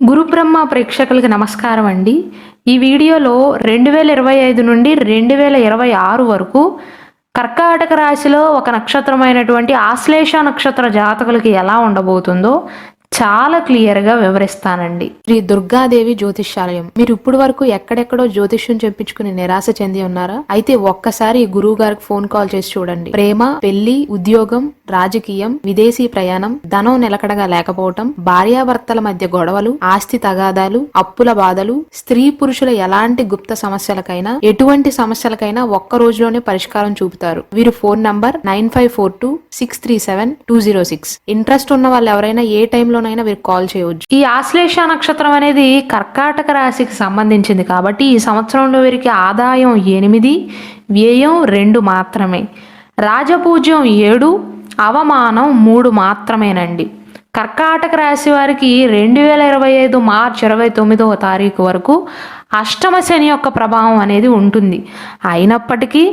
గురుబ్రహ్మ ప్రేక్షకులకి నమస్కారం అండి. ఈ వీడియోలో 2025 నుండి 2026 వరకు కర్కాటక రాశిలో ఒక నక్షత్రమైనటువంటి ఆశ్లేష నక్షత్ర జాతకులకి ఎలా ఉండబోతుందో చాలా క్లియర్గా వివరిస్తానండి. శ్రీ దుర్గాదేవి జ్యోతిష్యాలయం. మీరు ఇప్పుడు వరకు ఎక్కడెక్కడో జ్యోతిష్యం చెప్పించుకుని నిరాశ చెంది ఉన్నారా? అయితే ఒక్కసారి గురువు గారికి ఫోన్ కాల్ చేసి చూడండి. ప్రేమ, పెళ్లి, ఉద్యోగం, రాజకీయం, విదేశీ ప్రయాణం, ధనం నిలకడగా లేకపోవటం, భార్యాభర్తల మధ్య గొడవలు, ఆస్తి తగాదాలు, అప్పుల బాధలు, స్త్రీ పురుషుల ఎలాంటి గుప్త సమస్యలకైనా ఎటువంటి సమస్యలకైనా ఒక్క రోజులోనే పరిష్కారం చూపుతారు. వీరు ఫోన్ నంబర్ 9542637206. ఇంట్రెస్ట్ ఉన్న వాళ్ళు ఎవరైనా ఏ టైంలో వీరికి కాల్ చేయవచ్చు. ఈ ఆశ్లేష నక్షత్రం అనేది కర్కాటక రాశికి సంబంధించింది కాబట్టి ఈ సంవత్సరంలో వీరికి ఆదాయం 8, వ్యయం 2 మాత్రమే, రాజపూజ్యం 7, అవమానం 3 మాత్రమేనండి. కర్కాటక రాశి వారికి 2025 మార్చి 29వ తారీఖు వరకు అష్టమ శని యొక్క ప్రభావం అనేది ఉంటుంది. అయినప్పటికీ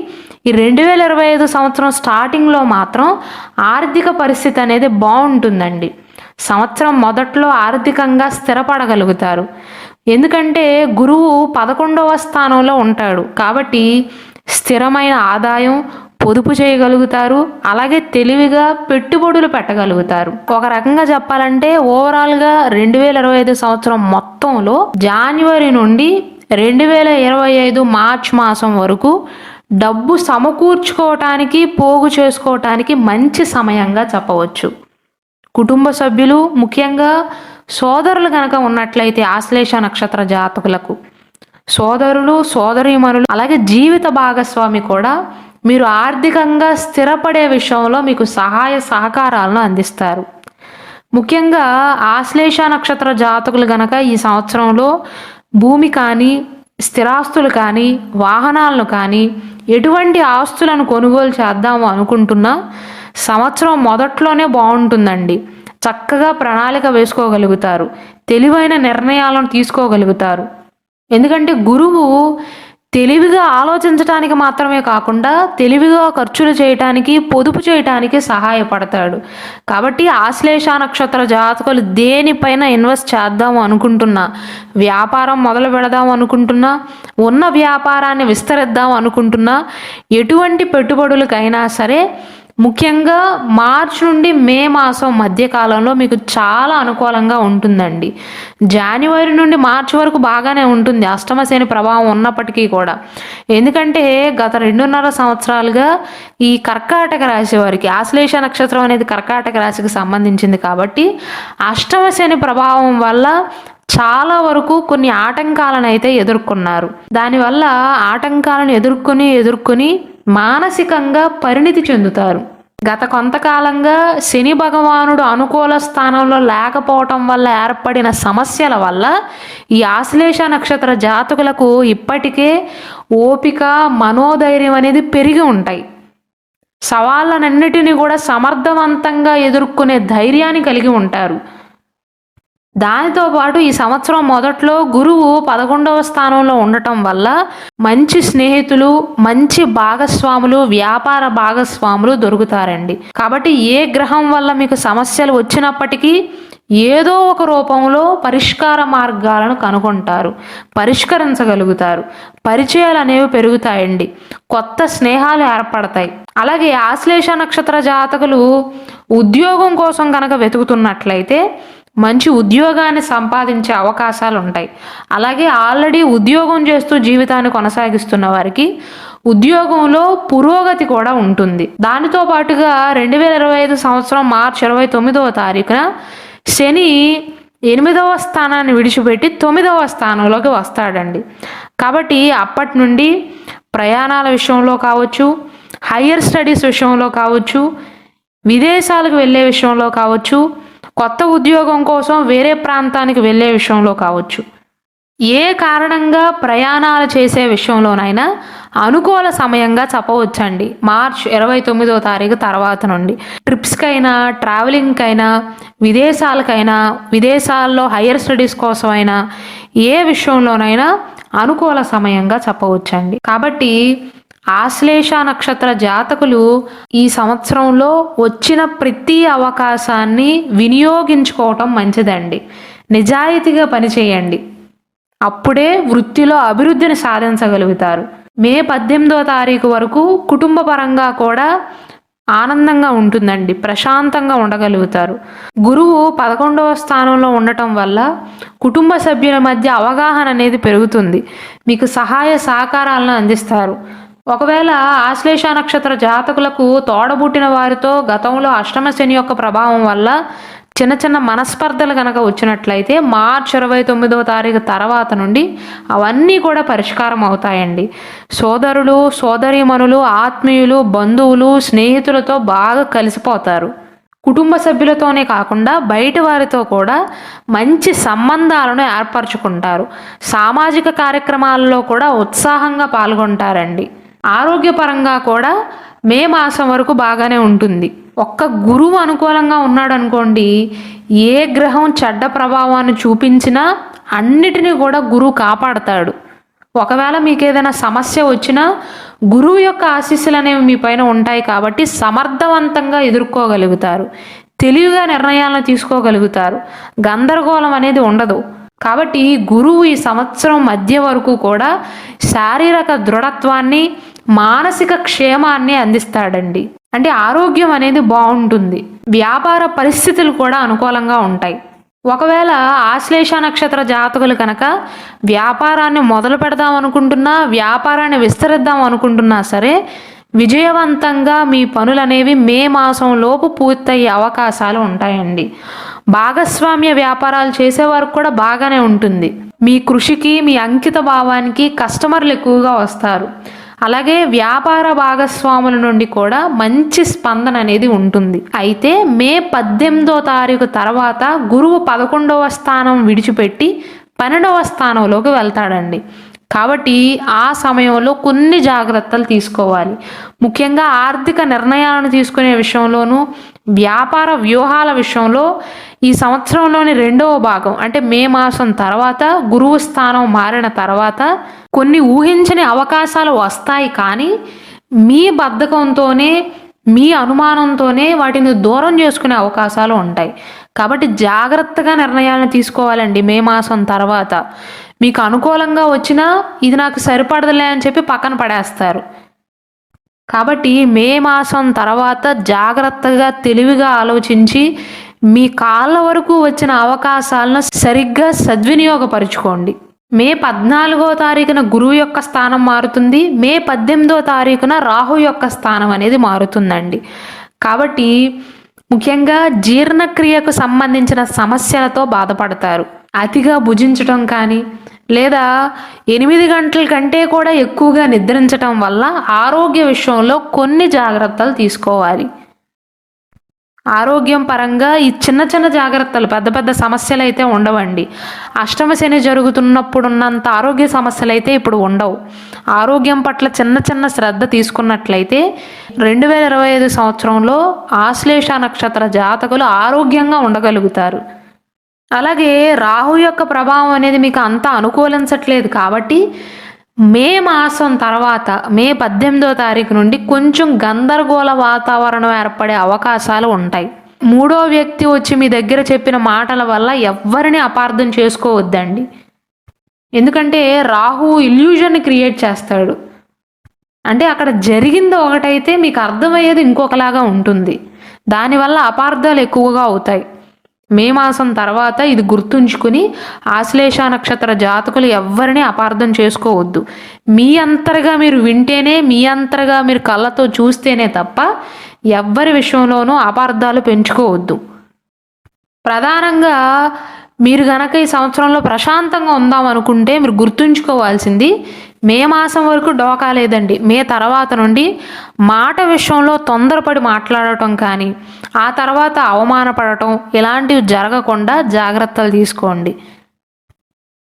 ఈ 2025 సంవత్సరం స్టార్టింగ్లో మాత్రం ఆర్థిక పరిస్థితి అనేది బాగుంటుందండి. సంవత్సరం మొదట్లో ఆర్థికంగా స్థిరపడగలుగుతారు. ఎందుకంటే గురువు 11వ స్థానంలో ఉంటాడు కాబట్టి స్థిరమైన ఆదాయం, పొదుపు చేయగలుగుతారు. అలాగే తెలివిగా పెట్టుబడులు పెట్టగలుగుతారు. ఒక రకంగా చెప్పాలంటే ఓవరాల్గా 2025 సంవత్సరం మొత్తంలో జనవరి నుండి 2025 మార్చ్ మాసం వరకు డబ్బు సమకూర్చుకోవటానికి, పోగు చేసుకోవటానికి మంచి సమయంగా చెప్పవచ్చు. కుటుంబ సభ్యులు, ముఖ్యంగా సోదరులు కనుక ఉన్నట్లయితే ఆశ్లేష నక్షత్ర జాతకులకు సోదరులు, సోదరీమణులు, అలాగే జీవిత భాగస్వామి కూడా మీరు ఆర్థికంగా స్థిరపడే విషయంలో మీకు సహాయ సహకారాలను అందిస్తారు. ముఖ్యంగా ఆశ్లేష నక్షత్ర జాతకులు గనక ఈ సంవత్సరంలో భూమి కానీ, స్థిరాస్తులు కానీ, వాహనాలను కానీ, ఎటువంటి ఆస్తులను కొనుగోలు చేద్దాము అనుకుంటున్నా సంవత్సరం మొదట్లోనే బాగుంటుందండి. చక్కగా ప్రణాళిక వేసుకోగలుగుతారు, తెలివైన నిర్ణయాలను తీసుకోగలుగుతారు. ఎందుకంటే గురువు తెలివిగా ఆలోచించటానికి మాత్రమే కాకుండా తెలివిగా ఖర్చులు చేయటానికి, పొదుపు చేయటానికి సహాయపడతాడు. కాబట్టి ఆశ్లేష నక్షత్ర జాతకులు దేనిపైన ఇన్వెస్ట్ చేద్దాము అనుకుంటున్నా, వ్యాపారం మొదలు పెడదాము అనుకుంటున్నా, ఉన్న వ్యాపారాన్ని విస్తరిద్దాం అనుకుంటున్నా, ఎటువంటి పెట్టుబడులకైనా సరే ముఖ్యంగా మార్చ్ నుండి మే మాసం మధ్యకాలంలో మీకు చాలా అనుకూలంగా ఉంటుందండి. జనవరి నుండి మార్చి వరకు బాగానే ఉంటుంది అష్టమ శని ప్రభావం ఉన్నప్పటికీ కూడా. ఎందుకంటే గత 2.5 సంవత్సరాలుగా ఈ కర్కాటక రాశి వారికి ఆశ్లేష నక్షత్రం అనేది కర్కాటక రాశికి సంబంధించింది కాబట్టి అష్టమ శని ప్రభావం వల్ల చాలా వరకు కొన్ని ఆటంకాలను అయితే ఎదుర్కొన్నారు. దానివల్ల ఆటంకాలను ఎదుర్కొని మానసికంగా పరిణితి చెందుతారు. గత కొంతకాలంగా శని భగవానుడు అనుకూల స్థానంలో లేకపోవటం వల్ల ఏర్పడిన సమస్యల వల్ల ఈ ఆశ్లేష నక్షత్ర జాతకులకు ఇప్పటికే ఓపిక, మనోధైర్యం అనేది పెరిగి ఉంటాయి. సవాళ్ళనన్నిటినీ కూడా సమర్థవంతంగా ఎదుర్కొనే ధైర్యాన్ని కలిగి ఉంటారు. దానితో పాటు ఈ సంవత్సరం మొదట్లో గురువు 11వ స్థానంలో ఉండటం వల్ల మంచి స్నేహితులు, మంచి భాగస్వాములు, వ్యాపార భాగస్వాములు దొరుకుతారండి. కాబట్టి ఏ గ్రహం వల్ల మీకు సమస్యలు వచ్చినప్పటికీ ఏదో ఒక రూపంలో పరిష్కార మార్గాలను కనుగొంటారు, పరిష్కరించగలుగుతారు. పరిచయాలు అనేవి పెరుగుతాయండి, కొత్త స్నేహాలు ఏర్పడతాయి. అలాగే ఆశ్లేష నక్షత్ర జాతకులు ఉద్యోగం కోసం కనుక వెతుకుతున్నట్లయితే మంచి ఉద్యోగాన్ని సంపాదించే అవకాశాలు ఉంటాయి. అలాగే ఆల్రెడీ ఉద్యోగం చేస్తూ జీవితాన్ని కొనసాగిస్తున్న వారికి ఉద్యోగంలో పురోగతి కూడా ఉంటుంది. దానితో పాటుగా 2025 సంవత్సరం మార్చి 29వ తారీఖున శని 8వ స్థానాన్ని విడిచిపెట్టి 9వ స్థానంలోకి వస్తాడండి. కాబట్టి అప్పటి నుండి ప్రయాణాల విషయంలో కావచ్చు, హయ్యర్ స్టడీస్ విషయంలో కావచ్చు, విదేశాలకు వెళ్ళే విషయంలో కావచ్చు, కొత్త ఉద్యోగం కోసం వేరే ప్రాంతానికి వెళ్ళే విషయంలో కావచ్చు, ఏ కారణంగా ప్రయాణాలు చేసే విషయంలోనైనా అనుకూల సమయంగా చెప్పవచ్చండి. మార్చ్ 29వ తారీఖు తర్వాత నుండి ట్రిప్స్కైనా, ట్రావెలింగ్కైనా, విదేశాలకైనా, విదేశాల్లో హయ్యర్ స్టడీస్ కోసమైనా ఏ విషయంలోనైనా అనుకూల సమయంగా చెప్పవచ్చండి. కాబట్టి ఆశ్లేష నక్షత్ర జాతకులు ఈ సంవత్సరంలో వచ్చిన ప్రతి అవకాశాన్ని వినియోగించుకోవటం మంచిదండి. నిజాయితీగా పనిచేయండి. అప్పుడే వృత్తిలో అభివృద్ధిని సాధించగలుగుతారు. మే 18వ తారీఖు వరకు కుటుంబ పరంగా కూడా ఆనందంగా ఉంటుందండి. ప్రశాంతంగా ఉండగలుగుతారు. గురువు 11వ స్థానంలో ఉండటం వల్ల కుటుంబ సభ్యుల మధ్య అవగాహన అనేది పెరుగుతుంది. మీకు సహాయ సహకారాలను అందిస్తారు. ఒకవేళ ఆశ్లేష నక్షత్ర జాతకులకు తోడబుట్టిన వారితో గతంలో అష్టమ శని యొక్క ప్రభావం వల్ల చిన్న చిన్న మనస్పర్ధలు కనుక వచ్చినట్లయితే మార్చి 29వ తారీఖు తర్వాత నుండి అవన్నీ కూడా పరిష్కారం అవుతాయండి. సోదరులు, సోదరీమణులు, ఆత్మీయులు, బంధువులు, స్నేహితులతో బాగా కలిసిపోతారు. కుటుంబ సభ్యులతోనే కాకుండా బయట వారితో కూడా మంచి సంబంధాలను ఏర్పరచుకుంటారు. సామాజిక కార్యక్రమాలలో కూడా ఉత్సాహంగా పాల్గొంటారండి. ఆరోగ్యపరంగా కూడా మే మాసం వరకు బాగానే ఉంటుంది. ఒక్క గురువు అనుకూలంగా ఉన్నాడు అనుకోండి, ఏ గ్రహం చెడ్డ ప్రభావాన్ని చూపించినా అన్నిటినీ కూడా గురువు కాపాడతాడు. ఒకవేళ మీకు ఏదైనా సమస్య వచ్చినా గురువు యొక్క ఆశీస్సులు అనేవి మీ పైన ఉంటాయి కాబట్టి సమర్థవంతంగా ఎదుర్కోగలుగుతారు. తెలివిగా నిర్ణయాలను తీసుకోగలుగుతారు. గందరగోళం అనేది ఉండదు. కాబట్టి గురువు ఈ సంవత్సరం మధ్య వరకు కూడా శారీరక దృఢత్వాన్ని, మానసిక క్షేమాన్ని అందిస్తాడండి. అంటే ఆరోగ్యం అనేది బాగుంటుంది. వ్యాపార పరిస్థితులు కూడా అనుకూలంగా ఉంటాయి. ఒకవేళ ఆశ్లేష నక్షత్ర జాతకులు కనుక వ్యాపారాన్ని మొదలు పెడదాం అనుకుంటున్నా, వ్యాపారాన్ని విస్తరిద్దాం అనుకుంటున్నా సరే విజయవంతంగా మీ పనులనేవి మే మాసం లోపు పూర్తయ్యే అవకాశాలు ఉంటాయండి. భాగస్వామ్య వ్యాపారాలు చేసేవారు కూడా బాగానే ఉంటుంది. మీ కృషికి, మీ అంకిత భావానికి కస్టమర్లు ఎక్కువగా వస్తారు. అలాగే వ్యాపార భాగస్వాముల నుండి కూడా మంచి స్పందన అనేది ఉంటుంది. అయితే మే 18వ తారీఖు తర్వాత గురువు 11వ స్థానం విడిచిపెట్టి 12వ స్థానంలోకి వెళ్తాడండి. కాబట్టి ఆ సమయంలో కొన్ని జాగ్రత్తలు తీసుకోవాలి. ముఖ్యంగా ఆర్థిక నిర్ణయాలను తీసుకునే విషయంలోనూ, వ్యాపార వ్యూహాల విషయంలో ఈ సంవత్సరంలోని 2వ భాగం అంటే మే మాసం తర్వాత గురువు స్థానం మారిన తర్వాత కొన్ని ఊహించని అవకాశాలు వస్తాయి. కానీ మీ బద్ధకంతోనే, మీ అనుమానంతోనే వాటిని దూరం చేసుకునే అవకాశాలు ఉంటాయి. కాబట్టి జాగ్రత్తగా నిర్ణయాలను తీసుకోవాలండి. మే మాసం తర్వాత మీకు అనుకూలంగా వచ్చినా ఇది నాకు సరిపడదులే అని చెప్పి పక్కన పడేస్తారు. కాబట్టి మే మాసం తర్వాత జాగ్రత్తగా, తెలివిగా ఆలోచించి మీ కాళ్ళ వరకు వచ్చిన అవకాశాలను సరిగ్గా సద్వినియోగపరుచుకోండి. మే 14వ తారీఖున గురువు యొక్క స్థానం మారుతుంది. మే 18వ తారీఖున రాహు యొక్క స్థానం అనేది మారుతుందండి. కాబట్టి ముఖ్యంగా జీర్ణక్రియకు సంబంధించిన సమస్యలతో బాధపడతారు. అతిగా భుజించటం కానీ లేదా 8 గంటల కంటే కూడా ఎక్కువగా నిద్రించటం వల్ల ఆరోగ్య విషయంలో కొన్ని జాగ్రత్తలు తీసుకోవాలి. ఆరోగ్యం పరంగా ఈ చిన్న చిన్న జాగ్రత్తలు, పెద్ద పెద్ద సమస్యలు అయితే ఉండవండి. అష్టమ శని జరుగుతున్నప్పుడు ఉన్నంత ఆరోగ్య సమస్యలు అయితే ఇప్పుడు ఉండవు. ఆరోగ్యం పట్ల చిన్న చిన్న శ్రద్ధ తీసుకున్నట్లయితే 2025 సంవత్సరంలో ఆశ్లేష నక్షత్ర జాతకులు ఆరోగ్యంగా ఉండగలుగుతారు. అలాగే రాహు యొక్క ప్రభావం అనేది మీకు అంత అనుకూలించట్లేదు కాబట్టి మే మాసం తర్వాత మే 18వ తారీఖు నుండి కొంచెం గందరగోళ వాతావరణం ఏర్పడే అవకాశాలు ఉంటాయి. 3వ వ్యక్తి వచ్చి మీ దగ్గర చెప్పిన మాటల వల్ల ఎవ్వరిని అపార్థం చేసుకోవద్దండి. ఎందుకంటే రాహు ఇల్యూజన్ క్రియేట్ చేస్తాడు. అంటే అక్కడ జరిగింది ఒకటైతే మీకు అర్థమయ్యేది ఇంకొకలాగా ఉంటుంది. దానివల్ల అపార్థాలు ఎక్కువగా అవుతాయి. మే మాసం తర్వాత ఇది గుర్తుంచుకుని ఆశ్లేష నక్షత్ర జాతకులు ఎవ్వరిని అపార్థం చేసుకోవద్దు. మీ అంతరగా మీరు వింటేనే, మీ అంతరగా మీరు కళ్ళతో చూస్తేనే తప్ప ఎవ్వరి విషయంలోనూ అపార్థాలు పెంచుకోవద్దు. ప్రధానంగా మీరు గనక ఈ సంవత్సరంలో ప్రశాంతంగా ఉందాం అనుకుంటే మీరు గుర్తుంచుకోవాల్సింది మే మాసం వరకు డోకా లేదండి. మే తర్వాత నుండి మాట విషయంలో తొందరపడి మాట్లాడటం కానీ, ఆ తర్వాత అవమానపడటం ఇలాంటివి జరగకుండా జాగ్రత్తలు తీసుకోండి.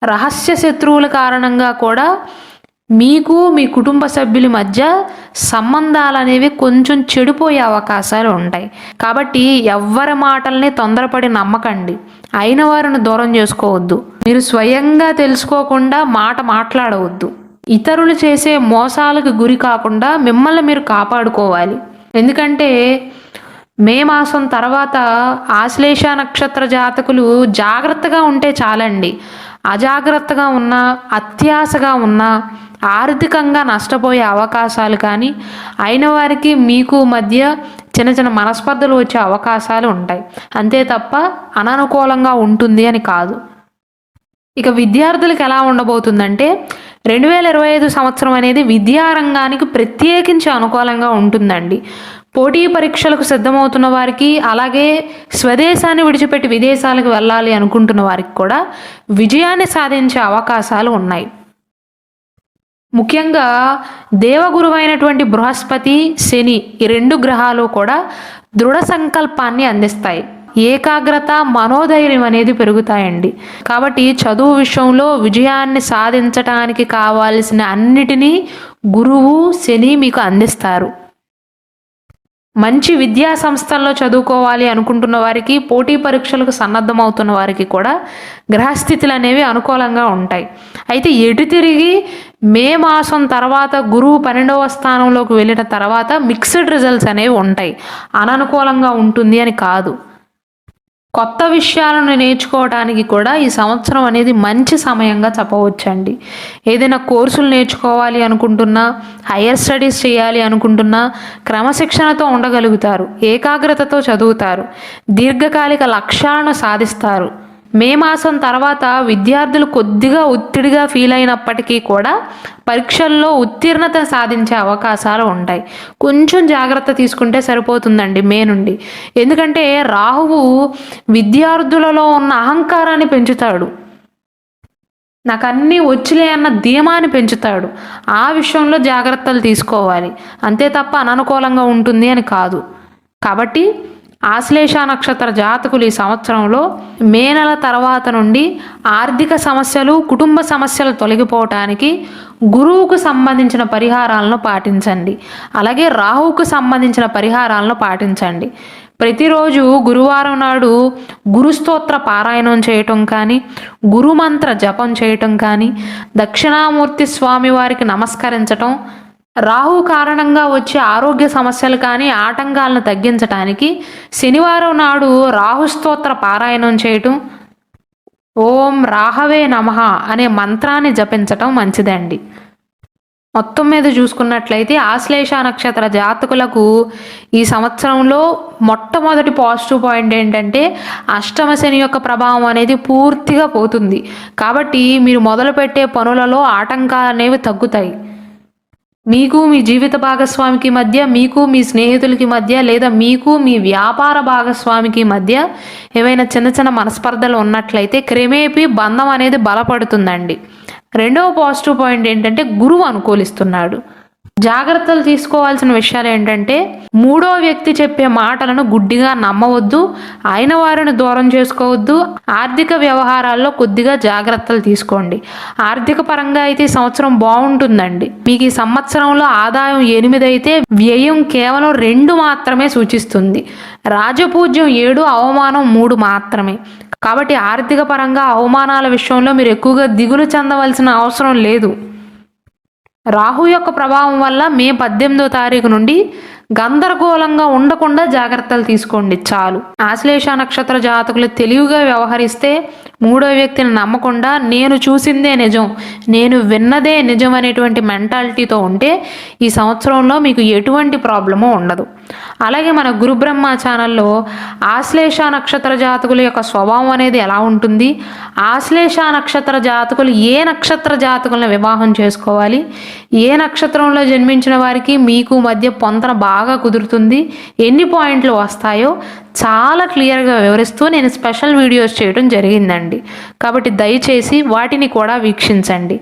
రహస్య శత్రువుల కారణంగా కూడా మీకు, మీ కుటుంబ సభ్యుల మధ్య సంబంధాలు అనేవి కొంచెం చెడిపోయే అవకాశాలు ఉంటాయి. కాబట్టి ఎవ్వరి మాటల్ని తొందరపడి నమ్మకండి. అయిన వారిని దూరం చేసుకోవద్దు. మీరు స్వయంగా తెలుసుకోకుండా మాట్లాడవద్దు. ఇతరులు చేసే మోసాలకు గురి కాకుండా మిమ్మల్ని మీరు కాపాడుకోవాలి. ఎందుకంటే మే మాసం తర్వాత ఆశ్లేష నక్షత్ర జాతకులు జాగ్రత్తగా ఉంటే చాలండి. అజాగ్రత్తగా ఉన్నా, అత్యాశగా ఉన్నా ఆర్థికంగా నష్టపోయే అవకాశాలు కానీ, అయిన వారికి మీకు మధ్య చిన్న చిన్న మనస్పర్ధలు వచ్చే అవకాశాలు ఉంటాయి. అంతే తప్ప అననుకూలంగా ఉంటుంది అని కాదు. ఇక విద్యార్థులకు ఎలా ఉండబోతుందంటే 2025 సంవత్సరం అనేది విద్యారంగానికి ప్రత్యేకించి అనుకూలంగా ఉంటుందండి. పోటీ పరీక్షలకు సిద్ధమవుతున్న వారికి, అలాగే స్వదేశాన్ని విడిచిపెట్టి విదేశాలకు వెళ్ళాలి అనుకుంటున్న వారికి కూడా విజయాన్ని సాధించే అవకాశాలు ఉన్నాయి. ముఖ్యంగా దేవగురువైనటువంటి బృహస్పతి, శని ఈ 2 గ్రహాలు కూడా దృఢ సంకల్పాన్ని అందిస్తాయి. ఏకాగ్రత, మనోధైర్యం అనేది పెరుగుతాయండి. కాబట్టి చదువు విషయంలో విజయాన్ని సాధించటానికి కావాల్సిన అన్నిటినీ గురువు, శని మీకు అందిస్తారు. మంచి విద్యా సంస్థల్లో చదువుకోవాలి అనుకుంటున్న వారికి, పోటీ పరీక్షలకు సన్నద్ధమవుతున్న వారికి కూడా గ్రహస్థితులు అనేవి అనుకూలంగా ఉంటాయి. అయితే ఎటు తిరిగి మే మాసం తర్వాత గురువు 12వ స్థానంలోకి వెళ్ళిన తర్వాత మిక్స్డ్ రిజల్ట్స్ అనేవి ఉంటాయి. అననుకూలంగా ఉంటుంది అని కాదు. కొత్త విషయాలను నేర్చుకోవడానికి కూడా ఈ సంవత్సరం అనేది మంచి సమయంగా చెప్పవచ్చండి. ఏదైనా కోర్సులు నేర్చుకోవాలి అనుకుంటున్నా, హయ్యర్ స్టడీస్ చేయాలి అనుకుంటున్నా క్రమశిక్షణతో ఉండగలుగుతారు, ఏకాగ్రతతో చదువుతారు, దీర్ఘకాలిక లక్ష్యాలను సాధిస్తారు. మే మాసం తర్వాత విద్యార్థులు కొద్దిగా ఒత్తిడిగా ఫీల్ అయినప్పటికీ కూడా పరీక్షల్లో ఉత్తీర్ణత సాధించే అవకాశాలు ఉంటాయి. కొంచెం జాగ్రత్త తీసుకుంటే సరిపోతుందండి మే నుండి. ఎందుకంటే రాహువు విద్యార్థులలో ఉన్న అహంకారాన్ని పెంచుతాడు, నాకు అన్నీ వచ్చులే అన్న ధీమాని పెంచుతాడు. ఆ విషయంలో జాగ్రత్తలు తీసుకోవాలి, అంతే తప్ప అననుకూలంగా ఉంటుంది అని కాదు. కాబట్టి ఆశ్లేష నక్షత్ర జాతకులు ఈ సంవత్సరంలో మే నెల తర్వాత నుండి ఆర్థిక సమస్యలు, కుటుంబ సమస్యలు తొలగిపోవటానికి గురువుకు సంబంధించిన పరిహారాలను పాటించండి. అలాగే రాహువుకు సంబంధించిన పరిహారాలను పాటించండి. ప్రతిరోజు గురువారం నాడు గురుస్తోత్ర పారాయణం చేయటం కానీ, గురుమంత్ర జపం చేయటం కానీ, దక్షిణామూర్తి స్వామి వారికి నమస్కరించటం, రాహు కారణంగా వచ్చే ఆరోగ్య సమస్యలు కానీ ఆటంకాలను తగ్గించటానికి శనివారం నాడు రాహుస్తోత్ర పారాయణం చేయటం, ఓం రాహవే నమః అనే మంత్రాన్ని జపించటం మంచిదండి. మొత్తం మీద చూసుకున్నట్లయితే ఆశ్లేష నక్షత్ర జాతకులకు ఈ సంవత్సరంలో మొట్టమొదటి పాజిటివ్ పాయింట్ ఏంటంటే అష్టమ శని యొక్క ప్రభావం అనేది పూర్తిగా పోతుంది. కాబట్టి మీరు మొదలుపెట్టే పనులలో ఆటంకాలు అనేవి తగ్గుతాయి. మీకు మీ జీవిత భాగస్వామికి మధ్య, మీకు మీ స్నేహితులకి మధ్య, లేదా మీకు మీ వ్యాపార భాగస్వామికి మధ్య ఏవైనా చిన్న చిన్న మనస్పర్ధలు ఉన్నట్లయితే క్రమేపీ బంధం అనేది బలపడుతుందండి. 2వ పాజిటివ్ పాయింట్ ఏంటంటే గురువు అనుకూలిస్తున్నాడు. జాగ్రత్తలు తీసుకోవాల్సిన విషయాలు ఏంటంటే 3వ వ్యక్తి చెప్పే మాటలను గుడ్డిగా నమ్మవద్దు, అయిన వారిని దూరం చేసుకోవద్దు. ఆర్థిక వ్యవహారాల్లో కొద్దిగా జాగ్రత్తలు తీసుకోండి. ఆర్థిక పరంగా అయితే ఈ సంవత్సరం బాగుంటుందండి. మీకు ఈ సంవత్సరంలో ఆదాయం 8 అయితే వ్యయం కేవలం 2 మాత్రమే సూచిస్తుంది. రాజపూజ్యం 7, అవమానం 3 మాత్రమే. కాబట్టి ఆర్థిక పరంగా అవమానాల విషయంలో మీరు ఎక్కువగా దిగులు చెందవలసిన అవసరం లేదు. రాహు యొక్క ప్రభావం వల్ల మే 18వ తారీఖు నుండి గందరగోళంగా ఉండకుండా జాగ్రత్తలు తీసుకోండి చాలు. ఆశ్లేష నక్షత్ర జాతకులు తెలివిగా వ్యవహరిస్తే 3వ వ్యక్తిని నమ్మకుండా నేను చూసిందే నిజం, నేను విన్నదే నిజం అనేటువంటి మెంటాలిటీతో ఉంటే ఈ సంవత్సరంలో మీకు ఎటువంటి ప్రాబ్లము ఉండదు. అలాగే మన గురు బ్రహ్మ ఛానల్లో ఆశ్లేష నక్షత్ర జాతకుల యొక్క స్వభావం అనేది ఎలా ఉంటుంది, ఆశ్లేష నక్షత్ర జాతకులు ఏ నక్షత్ర జాతకులను వివాహం చేసుకోవాలి, ఏ నక్షత్రంలో జన్మించిన వారికి మీకు మధ్య పొంతన బాగా కుదురుతుంది, ఎన్ని పాయింట్లు వస్తాయో చాలా క్లియర్గా వివరిస్తూ నేను స్పెషల్ వీడియోస్ చేయడం జరిగిందండి. కాబట్టి దయచేసి వాటిని కూడా వీక్షించండి.